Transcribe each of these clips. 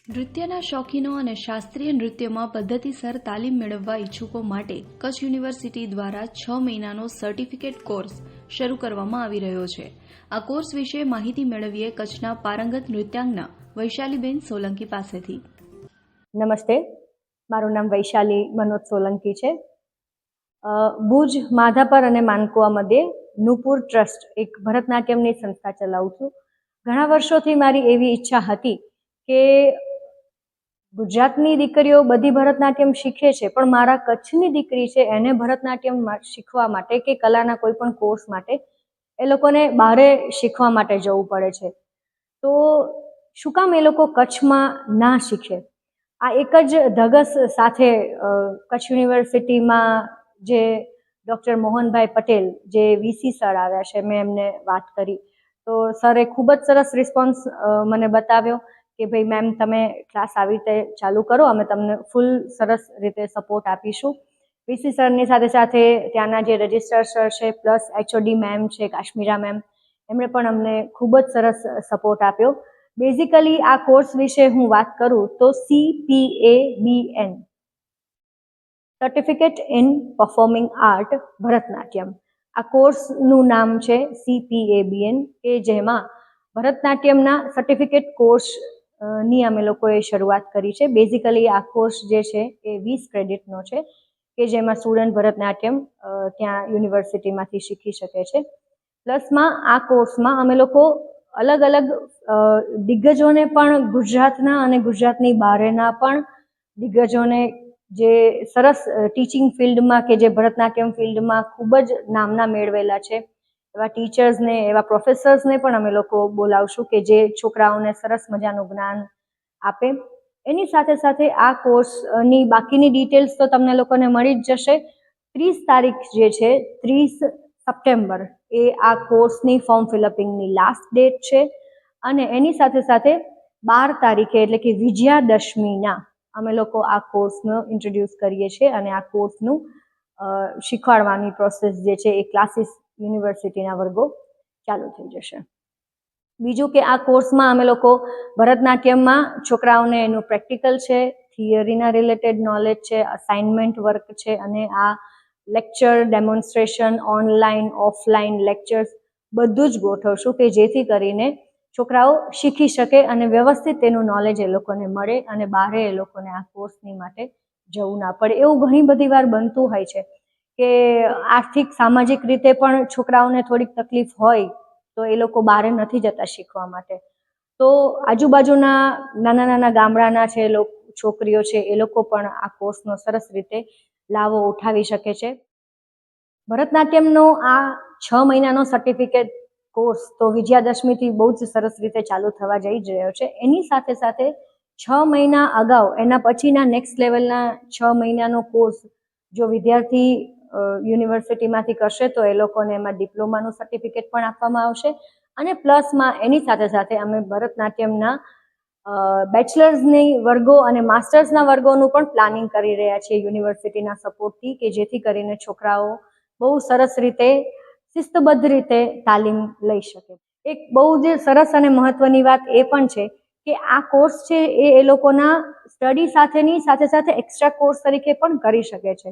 નૃત્યના શોખીનો અને શાસ્ત્રીય નૃત્યમાં પદ્ધતિસર તાલીમ મેળવવા ઈચ્છુકો માટે કચ્છ યુનિવર્સિટી દ્વારા 6 મહિનાનો સર્ટિફિકેટ કોર્સ શરૂ કરવામાં આવી રહ્યો છે. આ કોર્સ વિશે માહિતી મેળવીએ કચ્છના પારંગત નૃત્યાંગના વૈશાલીબેન સોલંકી પાસેથી. નમસ્તે, મારું નામ વૈશાલી મનોજ સોલંકી છે. ભુજ, માધાપર અને માનકુવા મધ્યે નુપુર ટ્રસ્ટ એક ભરતનાટ્યમની સંસ્થા ચલાવું છું. ઘણા વર્ષોથી મારી એવી ઈચ્છા હતી કે ગુજરાતની દીકરીઓ બધી ભરતનાટ્યમ શીખે છે, પણ મારા કચ્છની દીકરી છે એને ભરતનાટ્યમ શીખવા માટે કે કલાના કોઈ પણ કોર્સ માટે એ લોકોને બહારે શીખવા માટે જવું પડે છે. તો શું કામ એ લોકો કચ્છમાં ના શીખે? આ એક જ ધગસ સાથે કચ્છ યુનિવર્સિટીમાં જે ડૉક્ટર મોહનભાઈ પટેલ જે વીસી સર આવ્યા છે, મેં એમને વાત કરી તો સરે ખૂબ જ સરસ રિસ્પોન્સ મને બતાવ્યો કે ભાઈ મેમ, તમે ક્લાસ આવી રીતે ચાલુ કરો, અમે તમને ફૂલ સરસ રીતે સપોર્ટ આપીશું. વીસી સરની સાથે સાથે ત્યાંના જે રજિસ્ટ્રાર સર છે પ્લસ એચઓડી મેમ છે કાશ્મીરા મેમ, એમણે પણ અમને ખૂબ જ સરસ સપોર્ટ આપ્યો. બેઝિકલી આ કોર્સ વિશે હું વાત કરું તો CPABN certificate in performing art Bharatanatyam, આ કોર્સનું નામ છે CPABN, કે જેમાં ભરતનાટ્યમના સર્ટિફિકેટ કોર્સ ની અમે લોકોએ શરૂઆત કરી છે. બેઝિકલી આ કોર્સ જે છે એ 20 ક્રેડિટનો છે કે જેમાં સ્ટુડન્ટ ભરતનાટ્યમ ત્યાં યુનિવર્સિટીમાંથી શીખી શકે છે. પ્લસમાં આ કોર્સમાં અમે લોકો અલગ અલગ દિગ્ગજોને પણ, ગુજરાતના અને ગુજરાતની બહારના પણ દિગ્ગજોને જે સરસ ટીચિંગ ફિલ્ડમાં કે જે ભરતનાટ્યમ ફિલ્ડમાં ખૂબ જ નામના મેળવેલા છે એવા ટીચર્સને, એવા પ્રોફેસર્સને પણ અમે લોકો બોલાવશું કે જે છોકરાઓને સરસ મજાનું જ્ઞાન આપે. એની સાથે સાથે આ કોર્સની બાકીની ડિટેલ્સ તો તમને લોકોને મળી જ જશે. 30 તારીખ જે છે, 30 સપ્ટેમ્બર એ આ કોર્સની ફોર્મ ફિલઅપિંગની લાસ્ટ ડેટ છે અને એની સાથે સાથે 12 તારીખે એટલે કે વિજયાદશમીના અમે લોકો આ કોર્સનો ઇન્ટ્રોડ્યુસ કરીએ છીએ અને આ કોર્સનું શીખવાડવાની પ્રોસેસ જે છે એ ક્લાસીસ યુનિવર્સિટીના વર્ગો ચાલુ થઈ જશે. બીજું કે આ કોર્સમાં અમે લોકો ભરતનાટ્યમમાં છોકરાઓને એનું પ્રેક્ટિકલ છે, થિયરીના રિલેટેડ નોલેજ છે, અસાઇનમેન્ટ વર્ક છે અને આ lecture, demonstration, online offline lectures બધું જ ગોઠવશું કે જેથી કરીને છોકરાઓ શીખી શકે અને વ્યવસ્થિત તેનું નોલેજ એ લોકોને મળે અને બહાર એ લોકોને આ કોર્સની માટે જવું ના પડે. એવું ઘણી બધી વાર બનતું હોય છે કે આર્થિક સામાજિક રીતે પણ છોકરાઓને થોડીક તકલીફ હોય તો એ લોકો બહાર નથી જતા શીખવા માટે. તો આજુબાજુના નાના નાના ગામડાના છે છોકરીઓ છે એ લોકો પણ આ કોર્સનો સરસ રીતે લાભો ઉઠાવી શકે છે. ભરતનાટ્યમનો આ 6 મહિનાનો સર્ટિફિકેટ કોર્સ તો વિજયાદશમીથી બહુ જ સરસ રીતે ચાલુ થવા જઈ જ રહ્યો છે. એની સાથે સાથે 6 મહિના અગાઉ એના પછીના નેક્સ્ટ લેવલના 6 મહિનાનો કોર્સ જો વિદ્યાર્થી યુનિવર્સિટીમાંથી કરશે તો એ લોકોને એમાં ડિપ્લોમાનું સર્ટિફિકેટ પણ આપવામાં આવશે અને પ્લસમાં એની સાથે સાથે અમે ભરતનાટ્યમના બેચલર્સની વર્ગો અને માસ્ટર્સના વર્ગોનું પણ પ્લાનિંગ કરી રહ્યા છીએ યુનિવર્સિટીના સપોર્ટથી કે જેથી કરીને છોકરાઓ બહુ સરસ રીતે શિસ્તબદ્ધ રીતે તાલીમ લઈ શકે. એક બહુ જ સરસ અને મહત્વની વાત એ પણ છે કે આ કોર્સ છે એ લોકોના સ્ટડી સાથેની સાથે સાથે એક્સ્ટ્રા કોર્સ તરીકે પણ કરી શકે છે.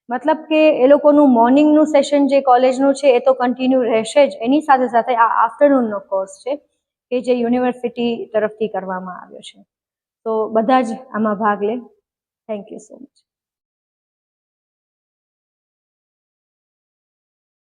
મતલબ કે એ લોકોનું મોર્નિંગનું સેશન જે કોલેજનું છે એ તો કન્ટિન્યુ રહેશે જ, એની સાથે સાથે આ આફ્ટરનૂનનો કોર્સ છે કે જે યુનિવર્સિટી તરફથી કરવામાં આવ્યો છે. તો બધા જ આમાં ભાગ લે. Thank you so much.